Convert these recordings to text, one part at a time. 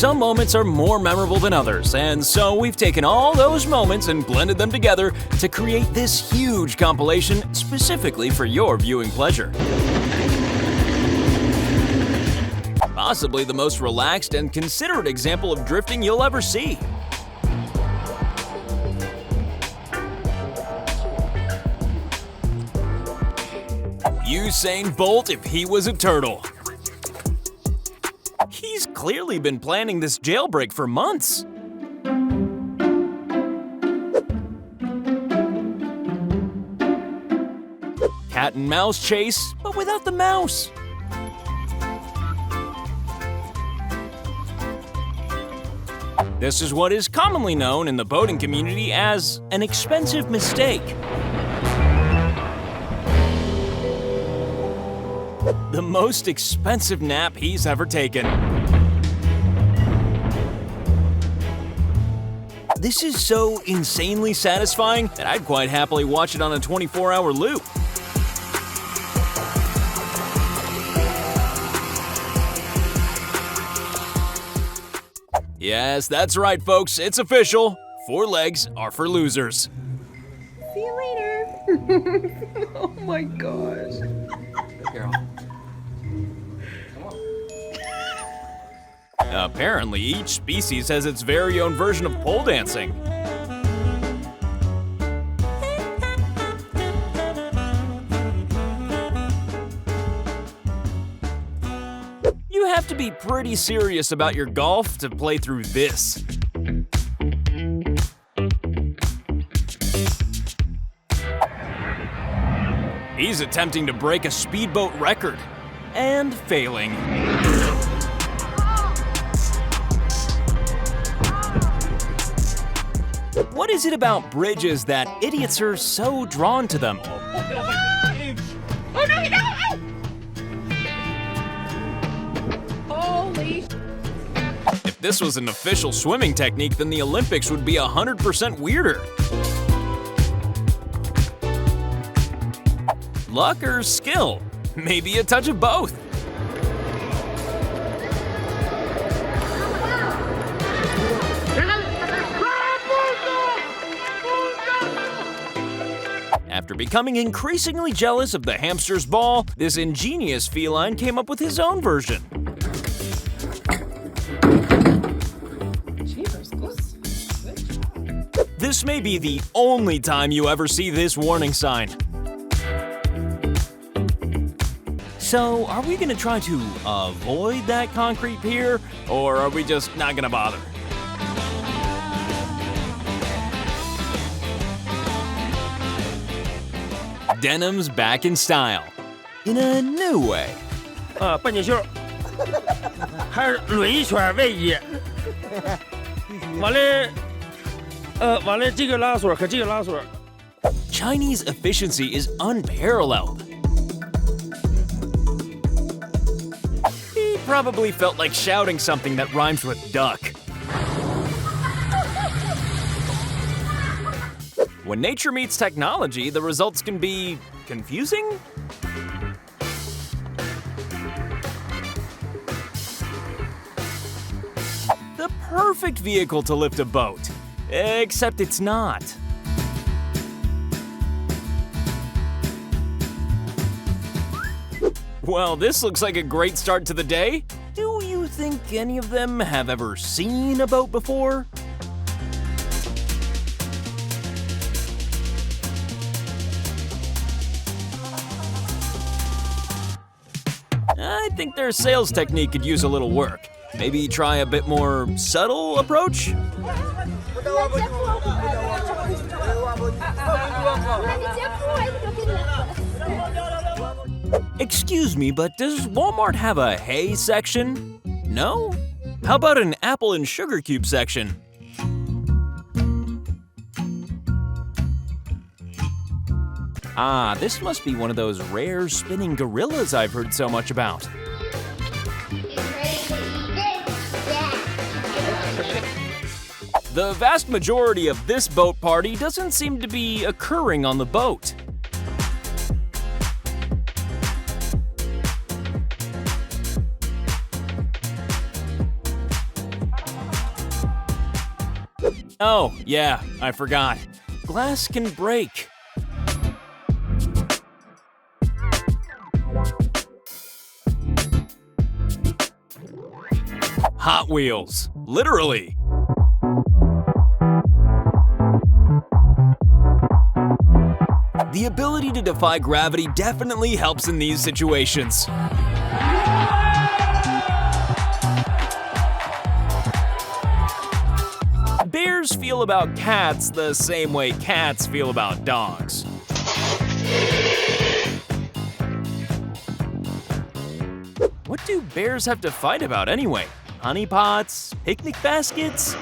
Some moments are more memorable than others, and so we've taken all those moments and blended them together to create this huge compilation specifically for your viewing pleasure. Possibly the most relaxed and considerate example of drifting you'll ever see. Usain Bolt if he was a turtle. He's clearly been planning this jailbreak for months. Cat and mouse chase, but without the mouse. This is what is commonly known in the boating community as an expensive mistake. The most expensive nap he's ever taken. This is so insanely satisfying that I'd quite happily watch it on a 24-hour loop. Yes, that's right, folks. It's official. 4 legs are for losers. See you later. Oh my gosh. Carol. Apparently, each species has its very own version of pole dancing. You have to be pretty serious about your golf to play through this. He's attempting to break a speedboat record and failing. What is it about bridges that idiots are so drawn to them? Holy! If this was an official swimming technique, then the Olympics would be 100% weirder. Luck or skill? Maybe a touch of both. After becoming increasingly jealous of the hamster's ball, this ingenious feline came up with his own version. This may be the only time you ever see this warning sign. So, are we gonna try to avoid that concrete pier, or are we just not gonna bother? Denim's back in style, in a new way. 半截袖，还是捋一圈卫衣，完了这个拉锁和这个拉锁。 Chinese efficiency is unparalleled. He probably felt like shouting something that rhymes with duck. When nature meets technology, the results can be confusing? The perfect vehicle to lift a boat, except it's not. Well, this looks like a great start to the day. Do you think any of them have ever seen a boat before? I think their sales technique could use a little work. Maybe try a bit more subtle approach? Excuse me, but does Walmart have a hay section? No? How about an apple and sugar cube section? Ah, this must be one of those rare spinning gorillas I've heard so much about. The vast majority of this boat party doesn't seem to be occurring on the boat. Oh, yeah, I forgot. Glass can break. Hot Wheels, literally. The ability to defy gravity definitely helps in these situations. Bears feel about cats the same way cats feel about dogs. What do bears have to fight about anyway? Honey pots? Picnic baskets?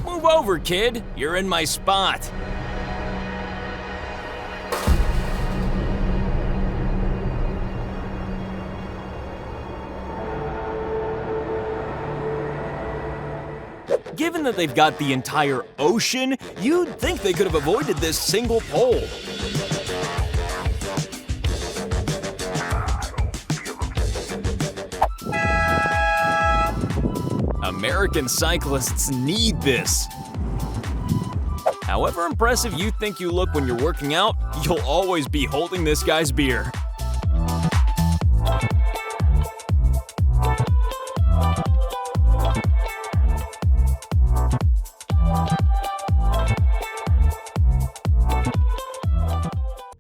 Move over, kid. You're in my spot. Given that they've got the entire ocean, you'd think they could have avoided this single pole. American cyclists need this. However impressive you think you look when you're working out, you'll always be holding this guy's beer.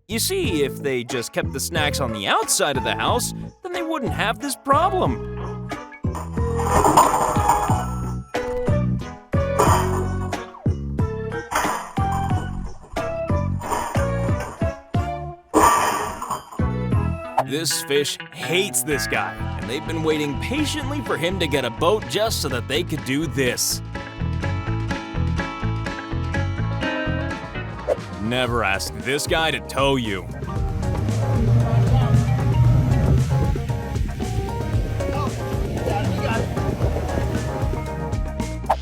You see, if they just kept the snacks on the outside of the house, then they wouldn't have this problem. This fish hates this guy, and they've been waiting patiently for him to get a boat just so that they could do this. Never ask this guy to tow you.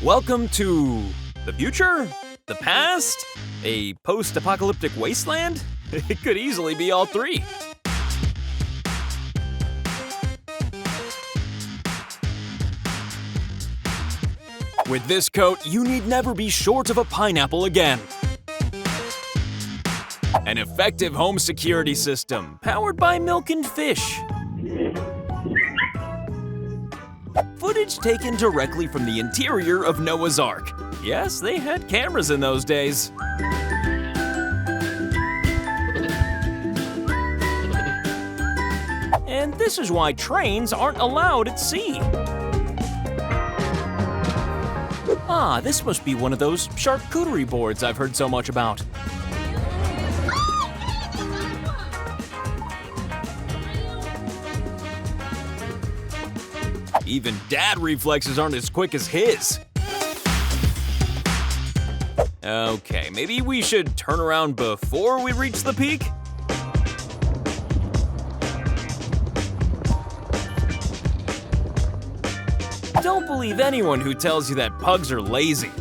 Welcome to the future? The past? A post-apocalyptic wasteland? It could easily be all three. With this coat, you need never be short of a pineapple again. An effective home security system, powered by milk and fish. Footage taken directly from the interior of Noah's Ark. Yes, they had cameras in those days. And this is why trains aren't allowed at sea. Ah, this must be one of those charcuterie boards I've heard so much about. Even dad reflexes aren't as quick as his. Okay, maybe we should turn around before we reach the peak? Don't believe anyone who tells you that pugs are lazy.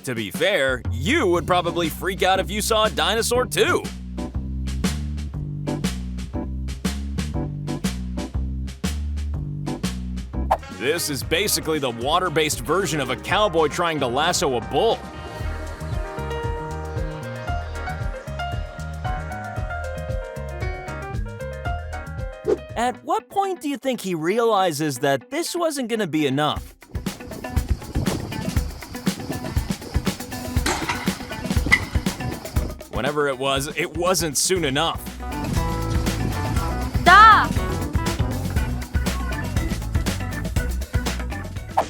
To be fair, you would probably freak out if you saw a dinosaur too. This is basically the water-based version of a cowboy trying to lasso a bull. At what point do you think he realizes that this wasn't gonna be enough? Whenever it wasn't soon enough. Stop!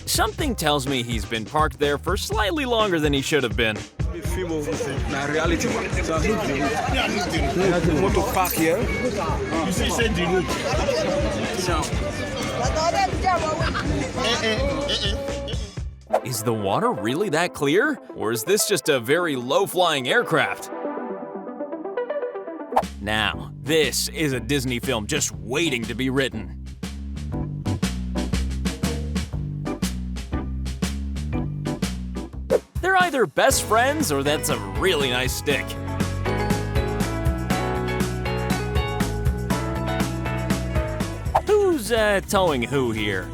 Something tells me he's been parked there for slightly longer than he should have been. Is the water really that clear? Or is this just a very low-flying aircraft? Now, this is a Disney film just waiting to be written. They're either best friends or that's a really nice stick. Who's towing who here?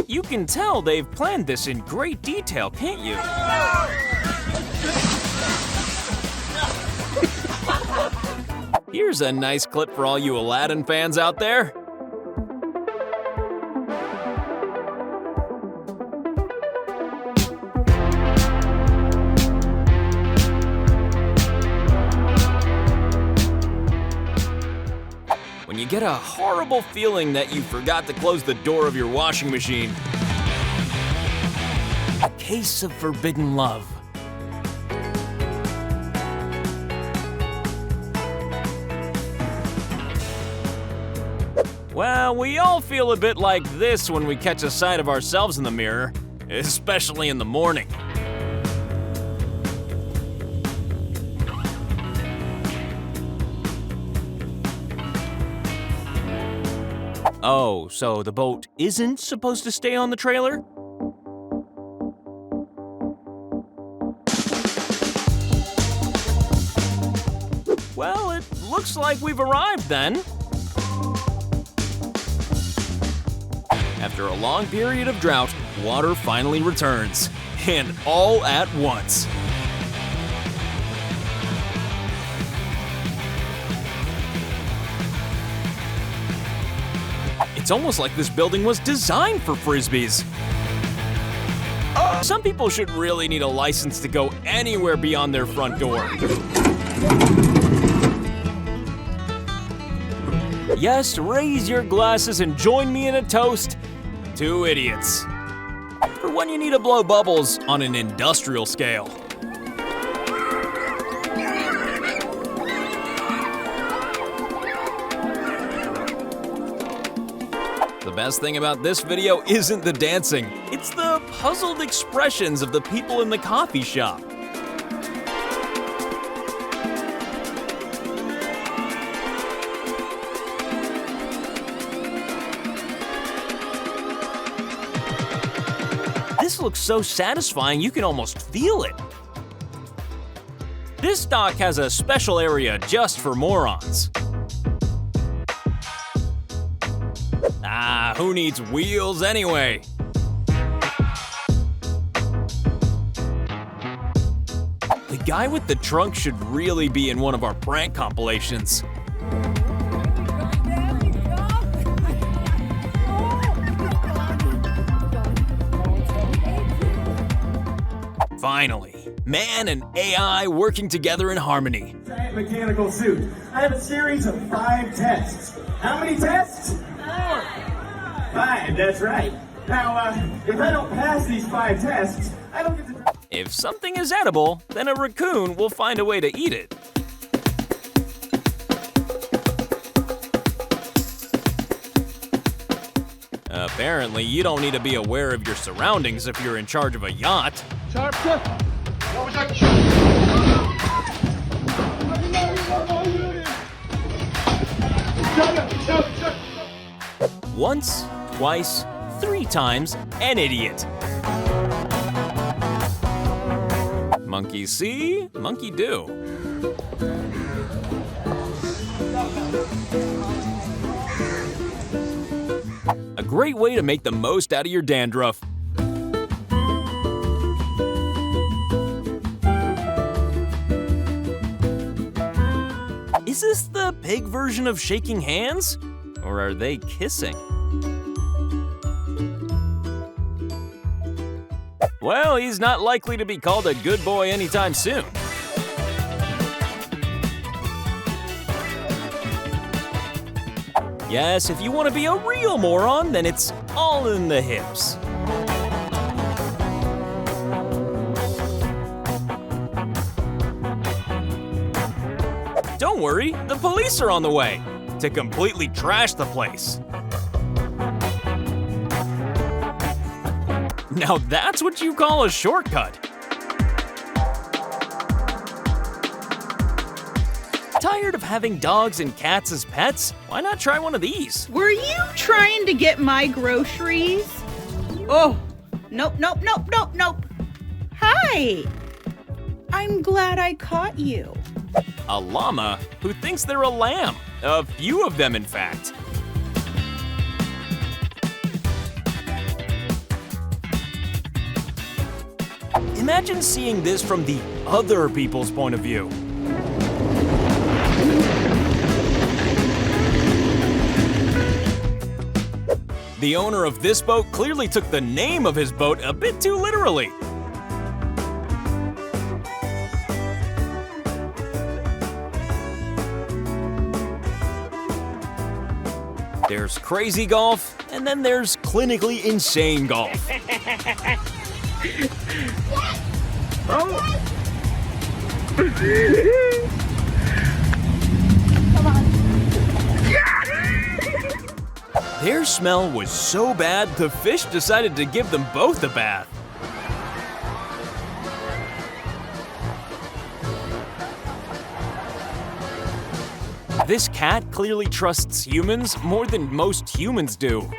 You can tell they've planned this in great detail, can't you? Here's a nice clip for all you Aladdin fans out there. When you get a horrible feeling that you forgot to close the door of your washing machine. A case of forbidden love. Well, we all feel a bit like this when we catch a sight of ourselves in the mirror, especially in the morning. Oh, so the boat isn't supposed to stay on the trailer? Well, it looks like we've arrived then. After a long period of drought, water finally returns, and all at once. It's almost like this building was designed for frisbees. Some people should really need a license to go anywhere beyond their front door. Yes, raise your glasses and join me in a toast to idiots. For when you need to blow bubbles on an industrial scale. The best thing about this video isn't the dancing, it's the puzzled expressions of the people in the coffee shop. This looks so satisfying you can almost feel it. This dock has a special area just for morons. Ah, who needs wheels anyway? The guy with the trunk should really be in one of our prank compilations. Finally, man and AI working together in harmony. Giant mechanical suit. I have a series of 5 tests. How many tests? 4. 5, that's right. Now, if I don't pass these 5 tests, I don't get to... If something is edible, then a raccoon will find a way to eat it. Apparently, you don't need to be aware of your surroundings if you're in charge of a yacht. Once, twice, 3 times, an idiot. Monkey see, monkey do. A great way to make the most out of your dandruff. Is this the pig version of shaking hands? Or are they kissing? Well, he's not likely to be called a good boy anytime soon. Yes, if you want to be a real moron, then it's all in the hips. Don't worry, the police are on the way to completely trash the place. Now that's what you call a shortcut. Tired of having dogs and cats as pets? Why not try one of these? Were you trying to get my groceries? Oh, nope. Hi! I'm glad I caught you. a llama who thinks they're a lamb. A few of them, in fact. Imagine seeing this from the other people's point of view. The owner of this boat clearly took the name of his boat a bit too literally. There's crazy golf, and then there's clinically insane golf. Their smell was so bad, the fish decided to give them both a bath. This cat clearly trusts humans more than most humans do.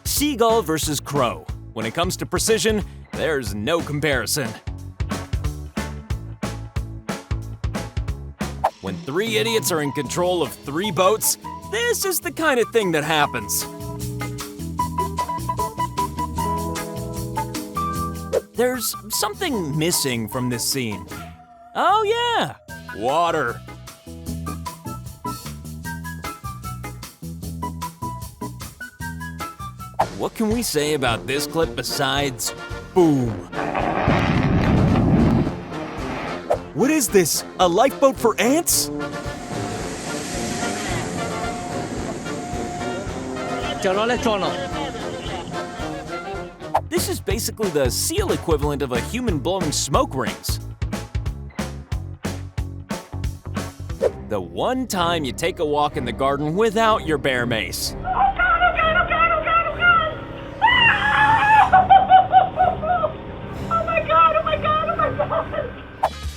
Seagull versus crow. When it comes to precision, there's no comparison. When 3 idiots are in control of 3 boats, this is the kind of thing that happens. There's something missing from this scene. Oh yeah, water. What can we say about this clip besides boom? What is this? A lifeboat for ants? This is basically the seal equivalent of a human blowing smoke rings. The one time you take a walk in the garden without your bear mace.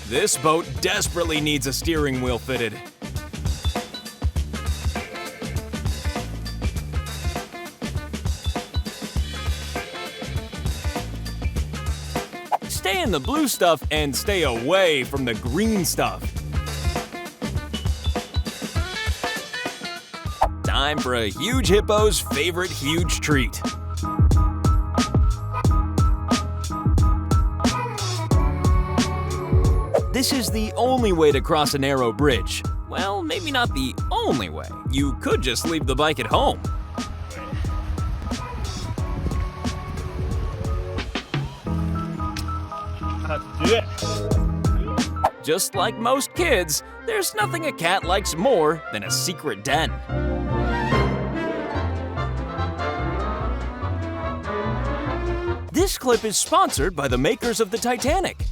This boat desperately needs a steering wheel fitted. Stay in the blue stuff and stay away from the green stuff. Time for a huge hippo's favorite huge treat. This is the only way to cross a narrow bridge. Well, maybe not the only way. You could just leave the bike at home. Just like most kids, there's nothing a cat likes more than a secret den. This clip is sponsored by the makers of the Titanic.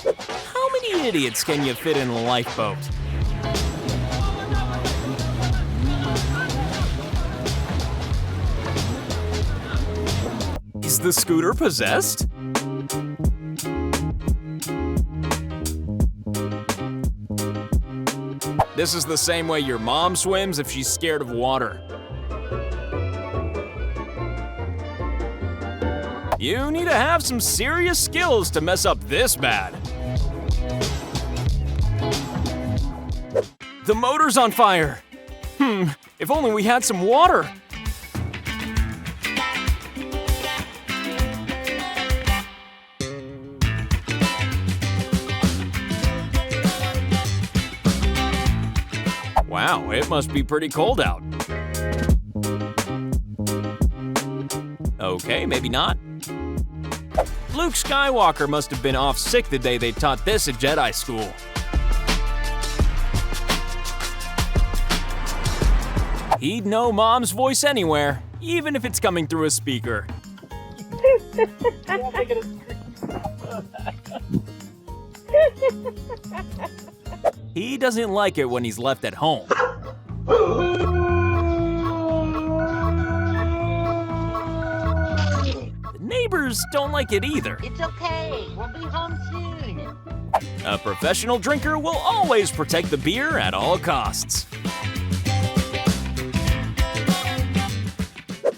How many idiots can you fit in a lifeboat? Is the scooter possessed? This is the same way your mom swims if she's scared of water. You need to have some serious skills to mess up this bad. The motor's on fire. If only we had some water. Wow, it must be pretty cold out. Okay, maybe not. Luke Skywalker must have been off sick the day they taught this at Jedi school. He'd know Mom's voice anywhere, even if it's coming through a speaker. He doesn't like it when he's left at home. The neighbors don't like it either. It's okay, we'll be home soon. A professional drinker will always protect the beer at all costs.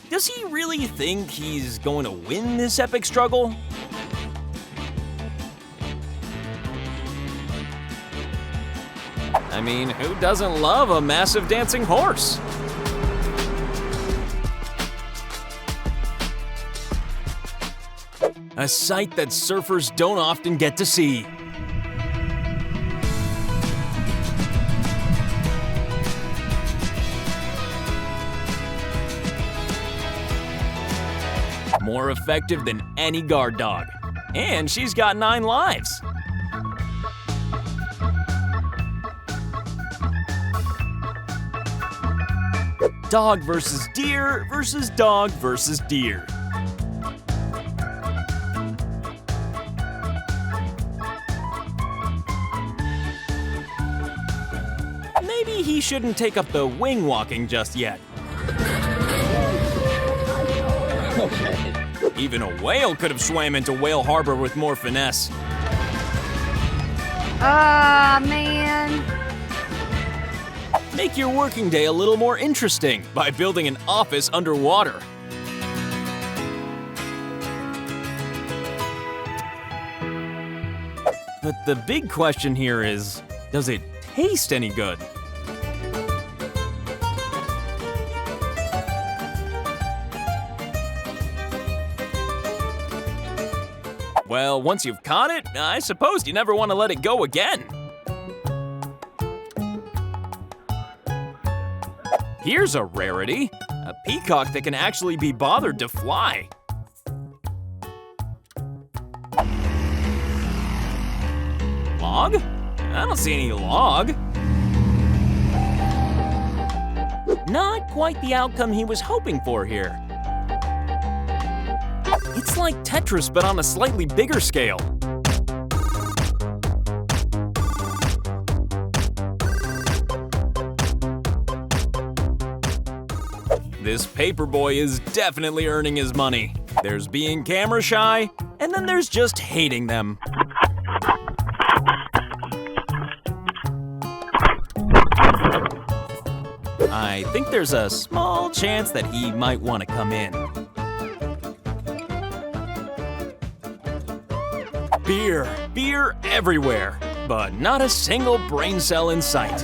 Does he really really think he's going to win this epic struggle? I mean, who doesn't love a massive dancing horse? A sight that surfers don't often get to see. More effective than any guard dog. And she's got 9 lives. Dog versus deer versus dog versus deer. Maybe he shouldn't take up the wing walking just yet. Even a whale could have swam into Whale Harbor with more finesse. Ah, man. Make your working day a little more interesting by building an office underwater. But the big question here is, does it taste any good? Well, once you've caught it, I suppose you never want to let it go again. Here's a rarity, a peacock that can actually be bothered to fly. Log? I don't see any log. Not quite the outcome he was hoping for here. It's like Tetris, but on a slightly bigger scale. This paperboy is definitely earning his money. There's being camera shy, and then there's just hating them. I think there's a small chance that he might want to come in. Beer everywhere, but not a single brain cell in sight.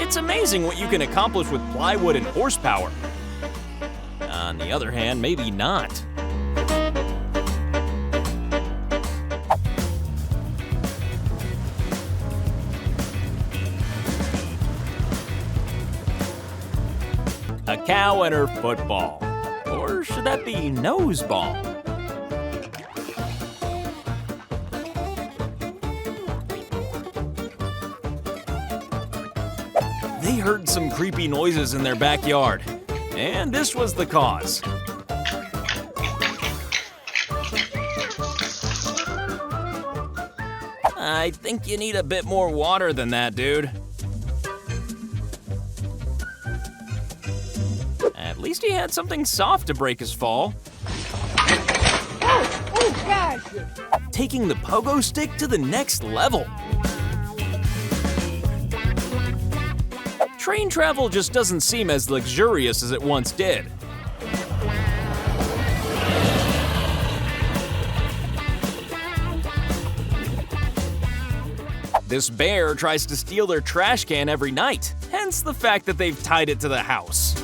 It's amazing what you can accomplish with plywood and horsepower. On the other hand, maybe not. A cow and her football. Or should that be noseball? They heard some creepy noises in their backyard, and this was the cause. I think you need a bit more water than that, dude. At least he had something soft to break his fall. Oh, gosh. Taking the pogo stick to the next level. Train travel just doesn't seem as luxurious as it once did. This bear tries to steal their trash can every night, hence the fact that they've tied it to the house.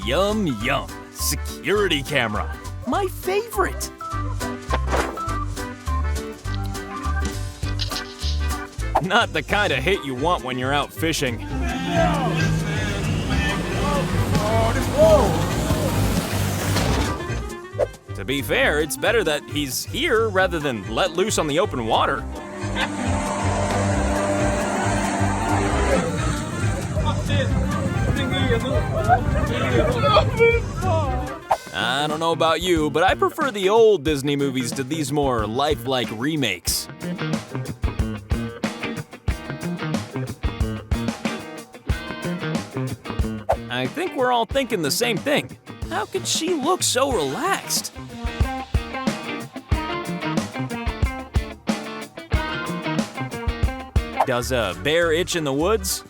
Yum, yum. Security camera. My favorite. Not the kind of hit you want when you're out fishing. To be fair, it's better that he's here rather than let loose on the open water. I don't know about you, but I prefer the old Disney movies to these more lifelike remakes. I think we're all thinking the same thing. How could she look so relaxed? Does a bear itch in the woods?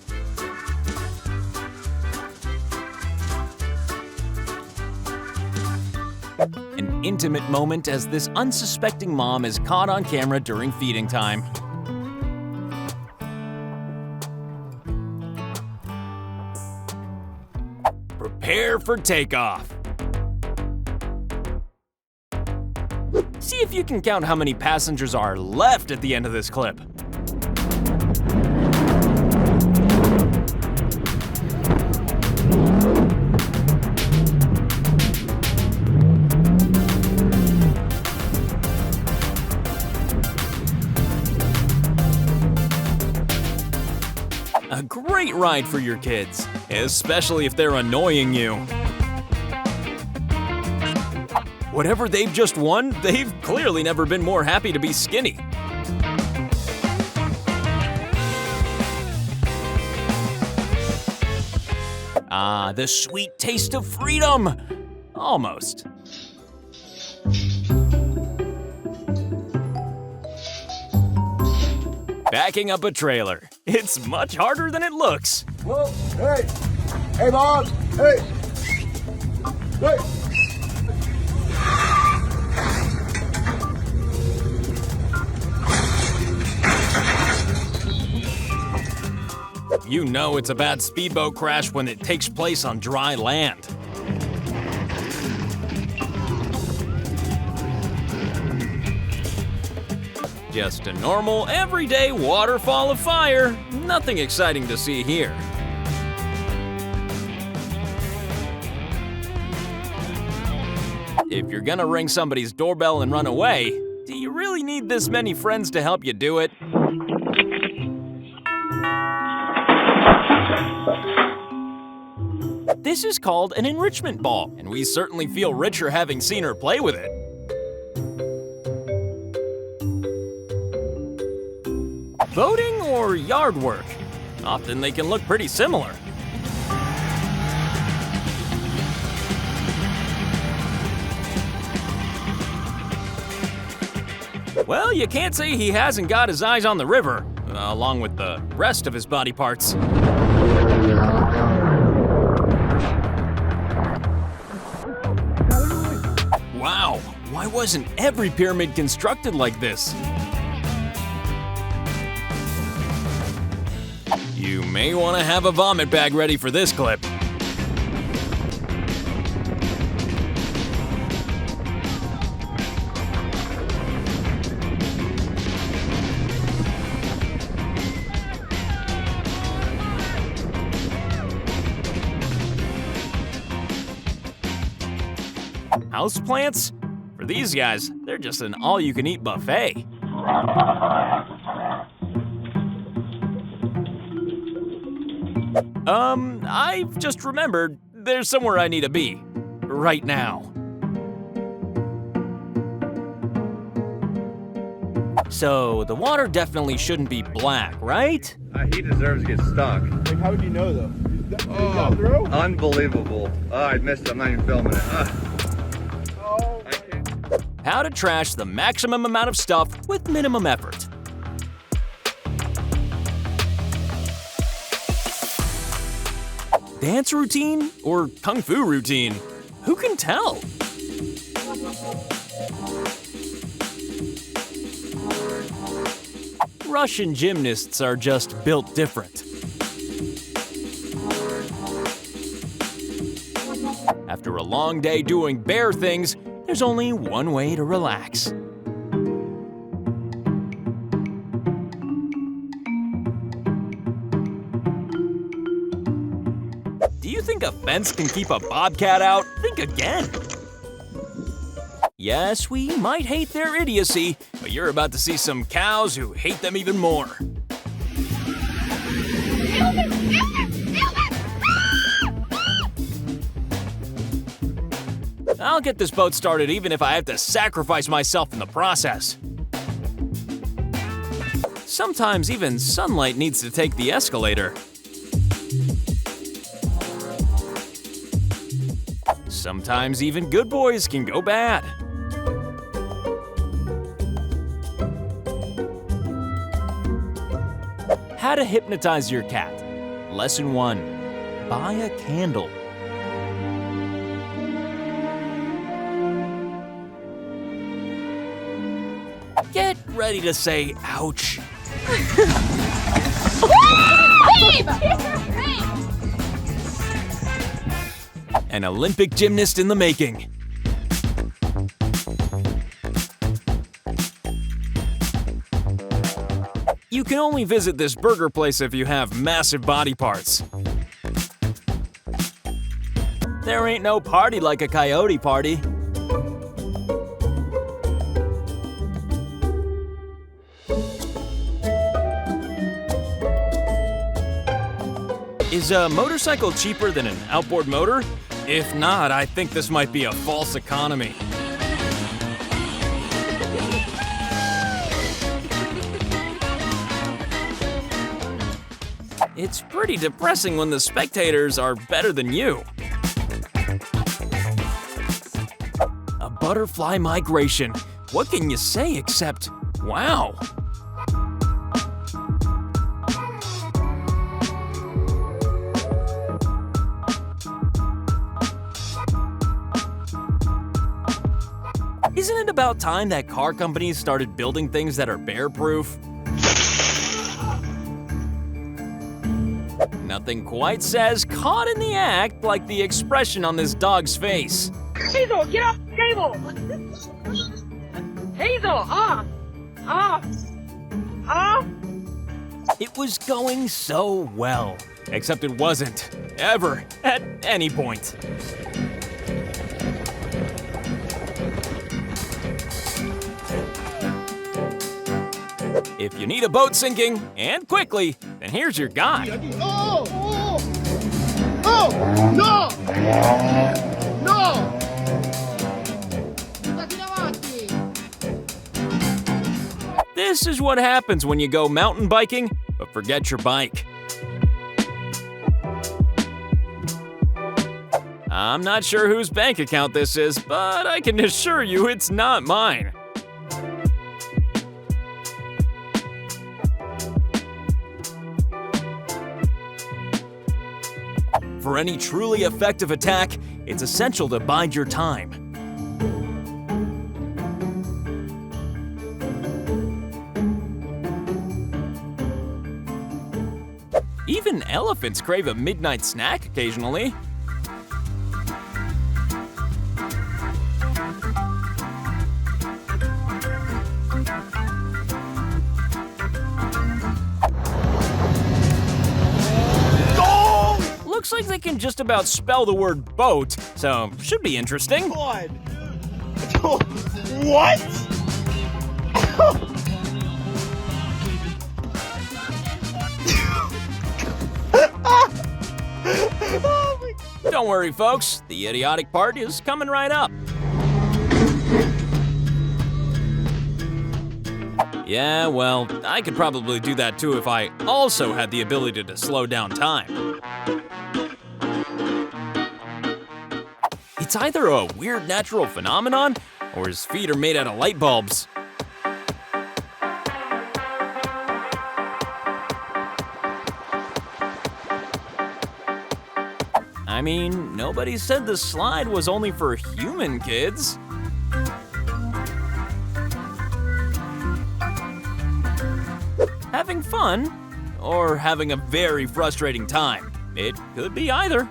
An intimate moment as this unsuspecting mom is caught on camera during feeding time. Prepare for takeoff. See if you can count how many passengers are left at the end of this clip. A great ride for your kids, especially if they're annoying you. Whatever they've just won, they've clearly never been more happy to be skinny. Ah, the sweet taste of freedom! Almost. Backing up a trailer. It's much harder than it looks. Whoa, hey! Hey, Bob! Hey! Hey! You know it's a bad speedboat crash when it takes place on dry land. Just a normal, everyday waterfall of fire. Nothing exciting to see here. If you're gonna ring somebody's doorbell and run away, do you really need this many friends to help you do it? This is called an enrichment ball, and we certainly feel richer having seen her play with it. Boating or yard work? Often they can look pretty similar. Well, you can't say he hasn't got his eyes on the river, along with the rest of his body parts. Wow, why wasn't every pyramid constructed like this? You may want to have a vomit bag ready for this clip. Houseplants? For these guys, they're just an all-you-can-eat buffet. I've just remembered there's somewhere I need to be. Right now. So, the water definitely shouldn't be black, right? He deserves to get stuck. Like, how would you know, though? Did he got through? Unbelievable. Oh, I missed it. I'm not even filming it. Oh. How to trash the maximum amount of stuff with minimum effort. Dance routine or kung fu routine? Who can tell? Russian gymnasts are just built different. After a long day doing bear things, there's only one way to relax. Do you think a fence can keep a bobcat out? Think again. Yes, we might hate their idiocy, but you're about to see some cows who hate them even more. I'll get this boat started even if I have to sacrifice myself in the process. Sometimes even sunlight needs to take the escalator. Sometimes even good boys can go bad. to hypnotize your cat. Lesson 1. Buy a candle. Get ready to say ouch. An Olympic gymnast in the making. You can only visit this burger place if you have massive body parts. There ain't no party like a coyote party. Is a motorcycle cheaper than an outboard motor? If not, I think this might be a false economy. It's pretty depressing when the spectators are better than you. A butterfly migration. What can you say except, wow? Isn't it about time that car companies started building things that are bear-proof? Nothing quite says caught in the act like the expression on this dog's face. Hazel, get off the table! Hazel, It was going so well, except it wasn't, ever, at any point. If you need a boat sinking, and quickly, then here's your guide. Oh! No! No! This is what happens when you go mountain biking, but forget your bike. I'm not sure whose bank account this is, but I can assure you it's not mine. For any truly effective attack, it's essential to bide your time. Even elephants crave a midnight snack occasionally. Looks like they can just about spell the word boat, so should be interesting. God. What? Don't worry, folks, the idiotic part is coming right up. Yeah, well, I could probably do that too if I also had the ability to slow down time. It's either a weird natural phenomenon, or his feet are made out of light bulbs. I mean, nobody said the slide was only for human kids. Having fun, or having a very frustrating time. It could be either.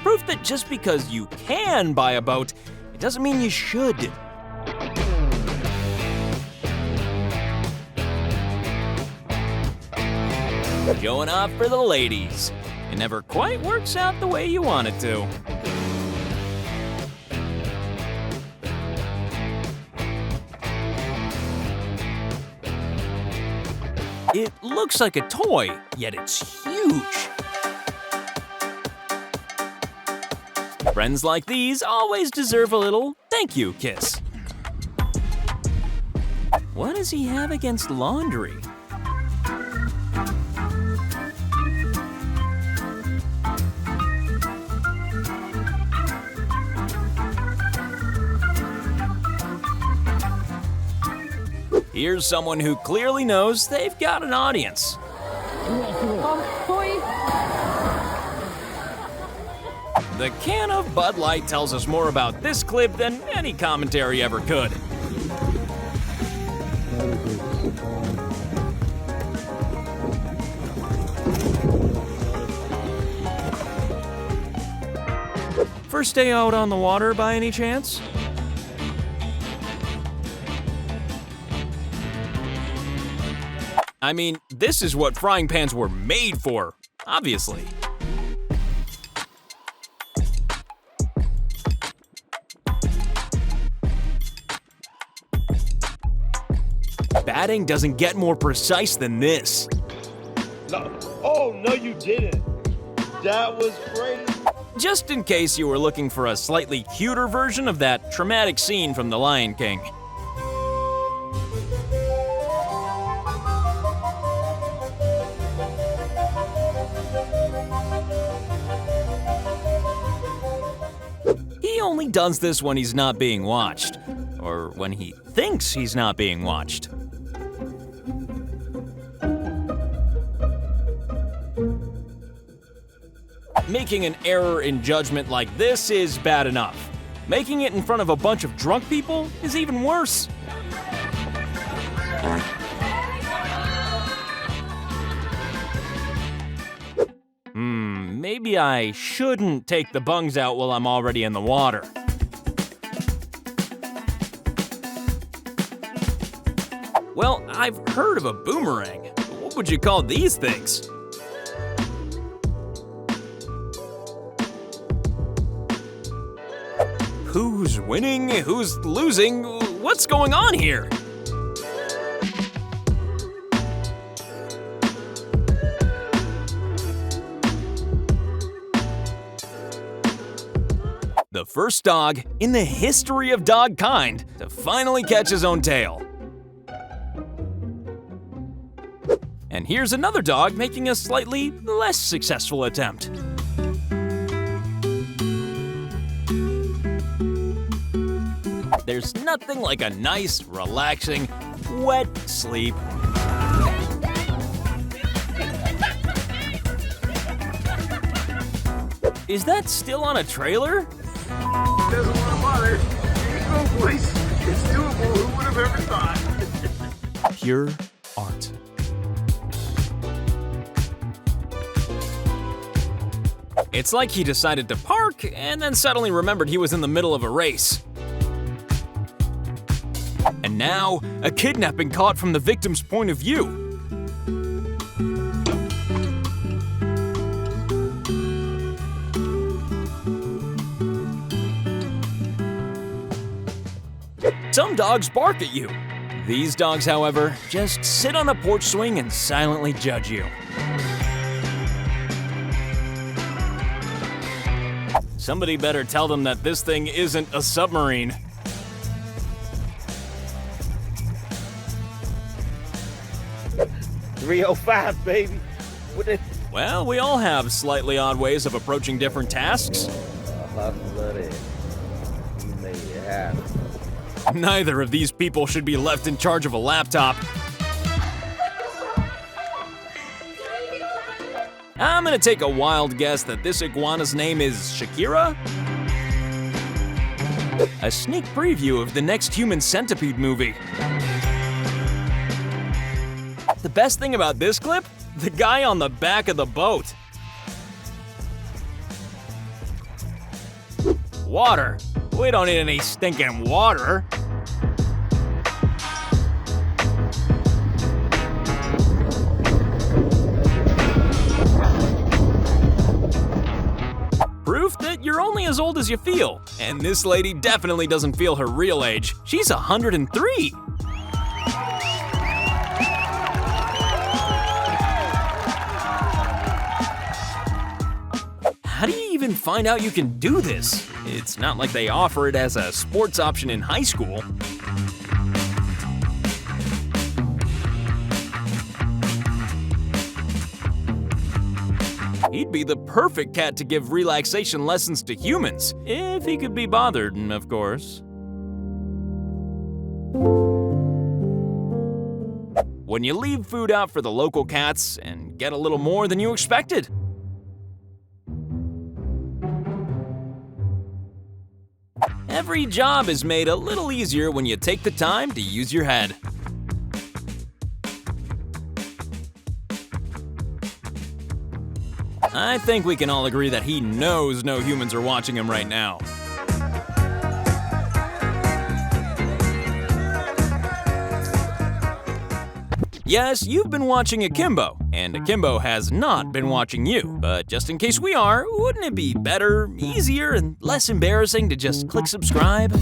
Proof that just because you can buy a boat, it doesn't mean you should. Showing off for the ladies. It never quite works out the way you want it to. It looks like a toy, yet it's huge. Friends like these always deserve a little thank you kiss. What does he have against laundry? Here's someone who clearly knows they've got an audience. The can of Bud Light tells us more about this clip than any commentary ever could. First day out on the water by any chance? I mean, this is what frying pans were made for, obviously. Batting doesn't get more precise than this. No. Oh, no, you didn't. That was crazy. Just in case you were looking for a slightly cuter version of that traumatic scene from The Lion King. He only does this when he's not being watched, or when he thinks he's not being watched. Making an error in judgment like this is bad enough. Making it in front of a bunch of drunk people is even worse. Maybe I shouldn't take the bungs out while I'm already in the water. Well, I've heard of a boomerang. What would you call these things? Who's winning? Who's losing? What's going on here? The first dog in the history of dog kind to finally catch his own tail. And here's another dog making a slightly less successful attempt. There's nothing like a nice, relaxing, wet sleep. Is that still on a trailer? Doesn't want to bother. Here you go, boys. It's doable. Who would have ever thought? Pure art. It's like he decided to park and then suddenly remembered he was in the middle of a race. And now, a kidnapping caught from the victim's point of view. Some dogs bark at you. These dogs, however, just sit on a porch swing and silently judge you. Somebody better tell them that this thing isn't a submarine. $305, baby. Well, we all have slightly odd ways of approaching different tasks. You made it happen. Neither of these people should be left in charge of a laptop. I'm gonna take a wild guess that this iguana's name is Shakira? A sneak preview of the next Human Centipede movie. The best thing about this clip? The guy on the back of the boat. Water. We don't need any stinking water. Proof that you're only as old as you feel. And this lady definitely doesn't feel her real age. She's 103. How do you even find out you can do this? It's not like they offer it as a sports option in high school. He'd be the perfect cat to give relaxation lessons to humans, if he could be bothered, of course. when you leave food out for the local cats and get a little more than you expected? Every job is made a little easier when you take the time to use your head. I think we can all agree that he knows no humans are watching him right now. Yes, you've been watching Akimbo, and Akimbo has not been watching you. But just in case we are, wouldn't it be better, easier, and less embarrassing to just click subscribe?